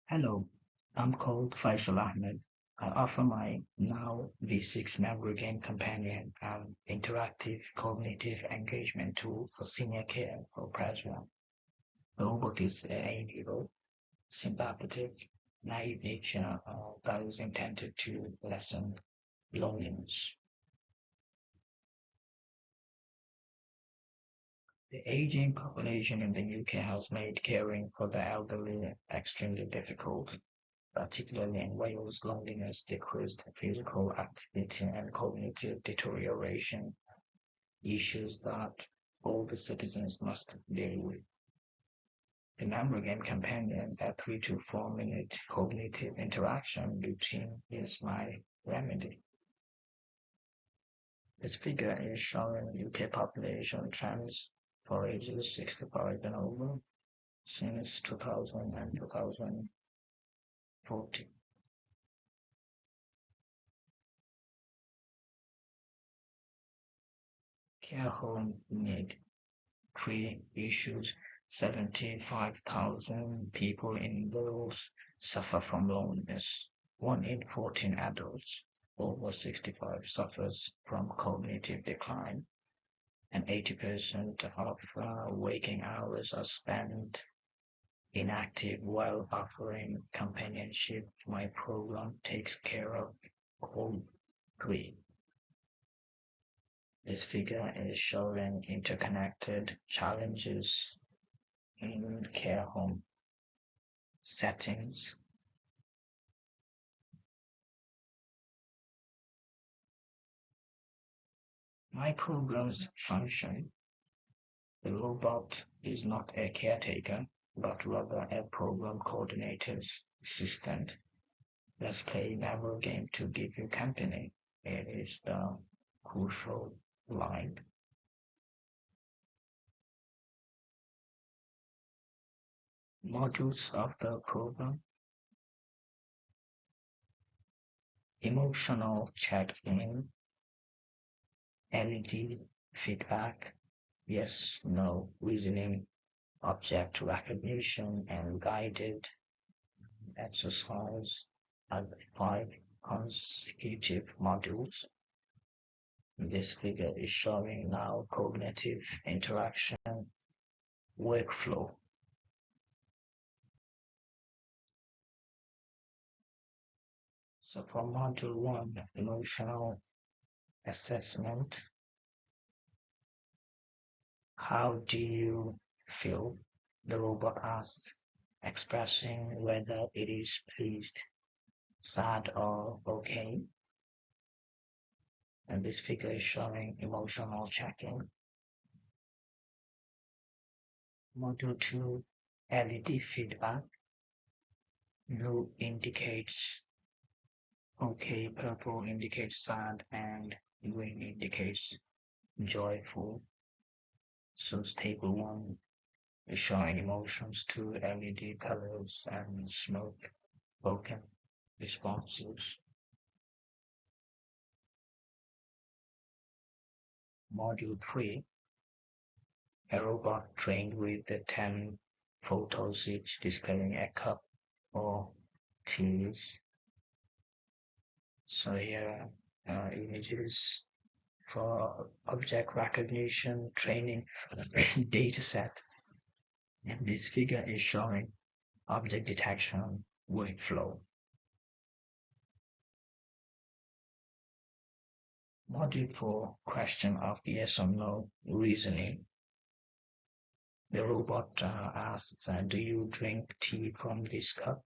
Hello, I'm called Faisal Ahmed. I offer my now V6 memory game companion an interactive cognitive engagement tool for senior care for graduate. The robot is amiable, sympathetic, naive nature that is intended to lessen loneliness. The aging population in the UK has made caring for the elderly extremely difficult. Particularly in Wales, loneliness, decreased physical activity, and cognitive deterioration, issues that all the citizens must deal with. The memory game companion, a 3 to 4 minute cognitive interaction routine, is my remedy. This figure is showing UK population trends for ages 65 and over since 2000 and 2014. Care home need three issues. 75,000 people in Wales suffer from loneliness. 1 in 14 adults over 65 suffers from cognitive decline, and 80% of waking hours are spent inactive while offering companionship. My program takes care of all three. This figure is showing interconnected challenges in care home settings. My program's function: the robot is not a caretaker, but rather a program coordinator's assistant. Let's play never game to give you company. It is the crucial line. Modules of the program: emotional check-in, LED feedback, yes, no, reasoning, object recognition, and guided exercise at 5 consecutive modules. This figure is showing now cognitive interaction workflow. So for module 1, emotional assessment: how do you feel? The robot asks, expressing whether it is pleased, sad, or okay. And this figure is showing emotional checking. Module 2, LED feedback: blue indicates okay, purple indicates sad, and green indicates joyful. So table 1 is showing emotions to LED colors and smoke spoken responses. Module 3, a robot trained with the 10 photos each displaying a cup or teas. So here images for object recognition training dataset. And this figure is showing object detection workflow. Module 4, question of yes or no reasoning. The robot asks, do you drink tea from this cup?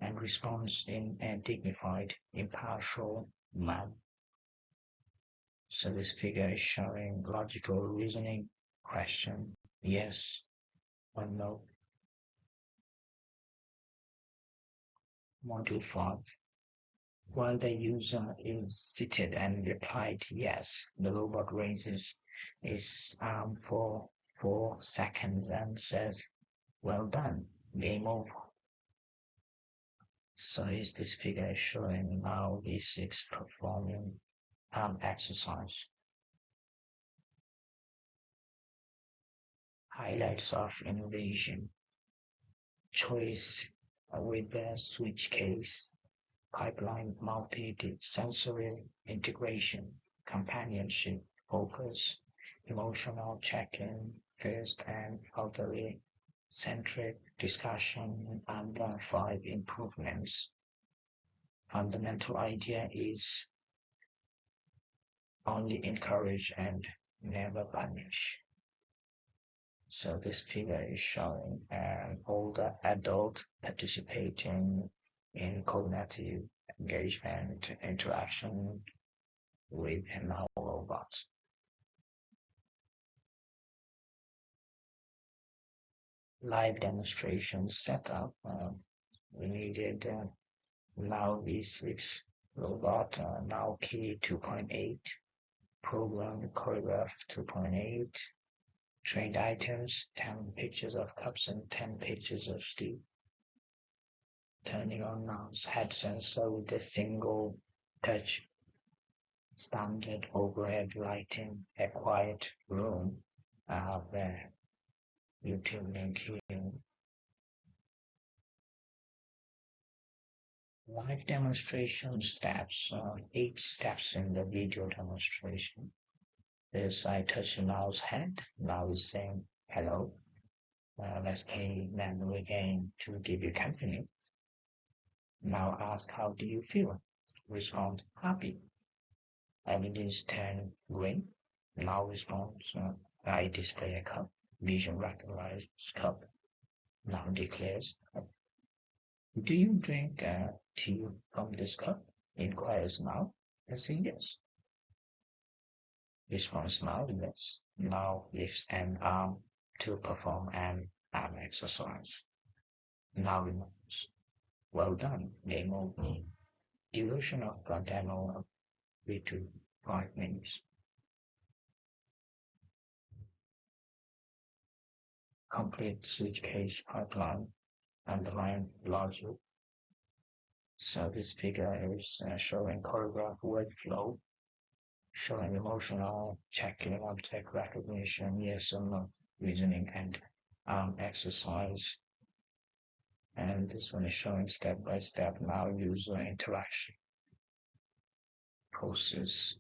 And responds in a dignified, impartial manner. So this figure is showing logical reasoning question, yes or no. Module 5. While the user is seated and replied yes, the robot raises its arm for 4 seconds and says, well done, game over. So is this figure showing now V6 performing arm exercise. Highlights of innovation: choice with the switch case, pipeline, multi-sensory integration, companionship, focus, emotional check-in, first and elderly-centric discussion, and the 5 improvements. Fundamental idea is only encourage and never punish. So this figure is showing an older adult participating in cognitive engagement interaction with now robots. Live demonstration setup. We needed now V6 robot, now key 2.8, program choreograph 2.8, trained items, 10 pictures of cups and 10 pictures of steel. Turning on mouse head sensor with a single touch, standard overhead lighting, a quiet room, where YouTube link here. Live demonstration steps, 8 steps in the video demonstration. This I touch the mouse head, now it's saying hello. Let's play menu again to give you company. Now ask how do you feel? Respond happy. LEDs turn green. Now response I display a cup. Vision recognizes cup. Now declares do you drink tea from this cup? Inquires now. I say yes. Response now yes. Now lifts an arm to perform an arm exercise. Now removes. Well done, game over. Duration of the demo 3 to 5 minutes. Complete switch case pipeline, underline logic. So this figure is showing choreograph workflow, showing emotional checking, object recognition, yes or no, reasoning, and arm exercise. And this one is showing step-by-step now user interaction process.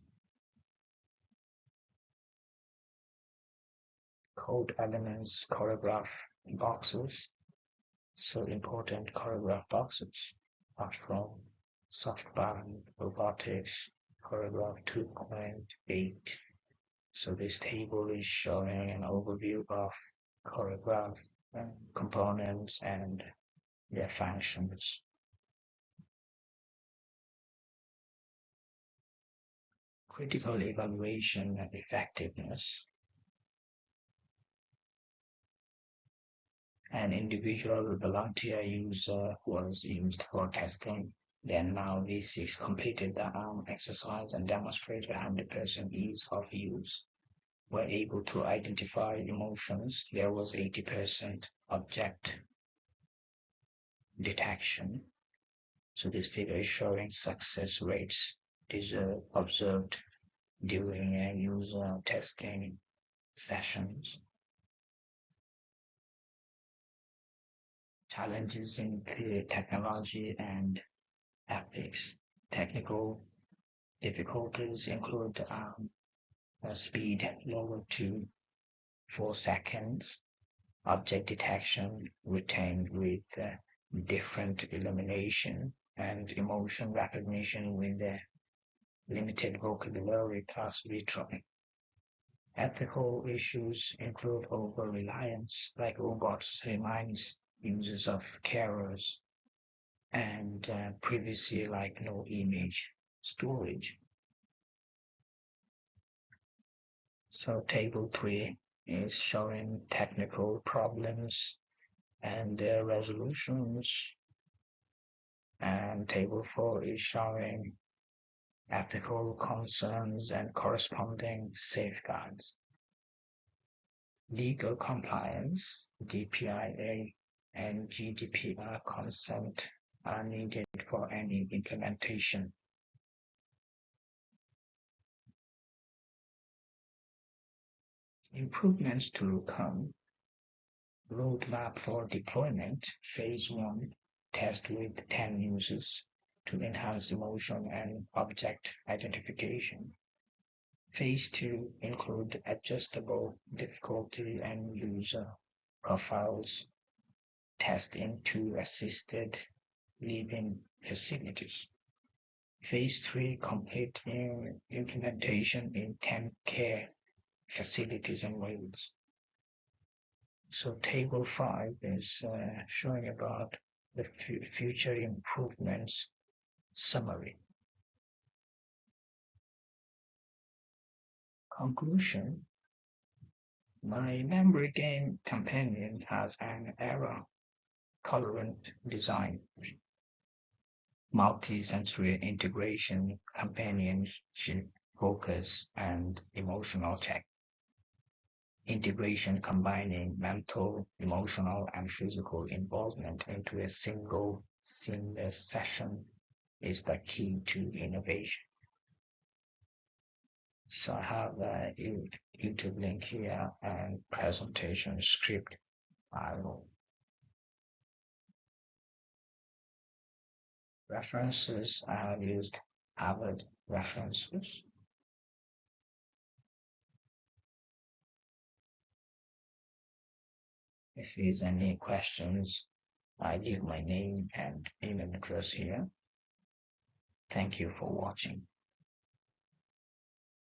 Code elements, choreograph boxes. So important choreograph boxes are from softband, robotics, choreograph 2.8. So this table is showing an overview of choreograph components and their functions. Critical evaluation and effectiveness. An individual volunteer user was used for testing. Then now V6 completed the arm exercise and demonstrated 100% ease of use. Were able to identify emotions. There was 80% object detection. So this figure is showing success rates observed during user testing sessions. Challenges in technology and ethics. Technical difficulties include speed lowered to 4 seconds, object detection retained with different illumination, and emotion recognition with limited vocabulary plus retry. Ethical issues include over-reliance, like robots reminds users of carers, and privacy, like no image storage. So table 3 is showing technical problems and their resolutions, and table 4 is showing ethical concerns and corresponding safeguards. Legal compliance, DPIA and GDPR consent are needed for any implementation. Improvements to come. Roadmap for deployment, phase 1, test with 10 users to enhance emotion and object identification. Phase 2 include adjustable difficulty and user profiles testing to assisted living facilities. Phase 3 complete implementation in 10 care facilities in Wales. So table 5 is showing about the future improvements summary. Conclusion. My memory game companion has an error-tolerant design. Multi-sensory integration, companionship, focus, and emotional check. Integration combining mental, emotional, and physical involvement into a single seamless session is the key to innovation. So I have a YouTube link here and presentation script. I will references. I have used Harvard references. If there's any questions, I leave my name and email address here. Thank you for watching.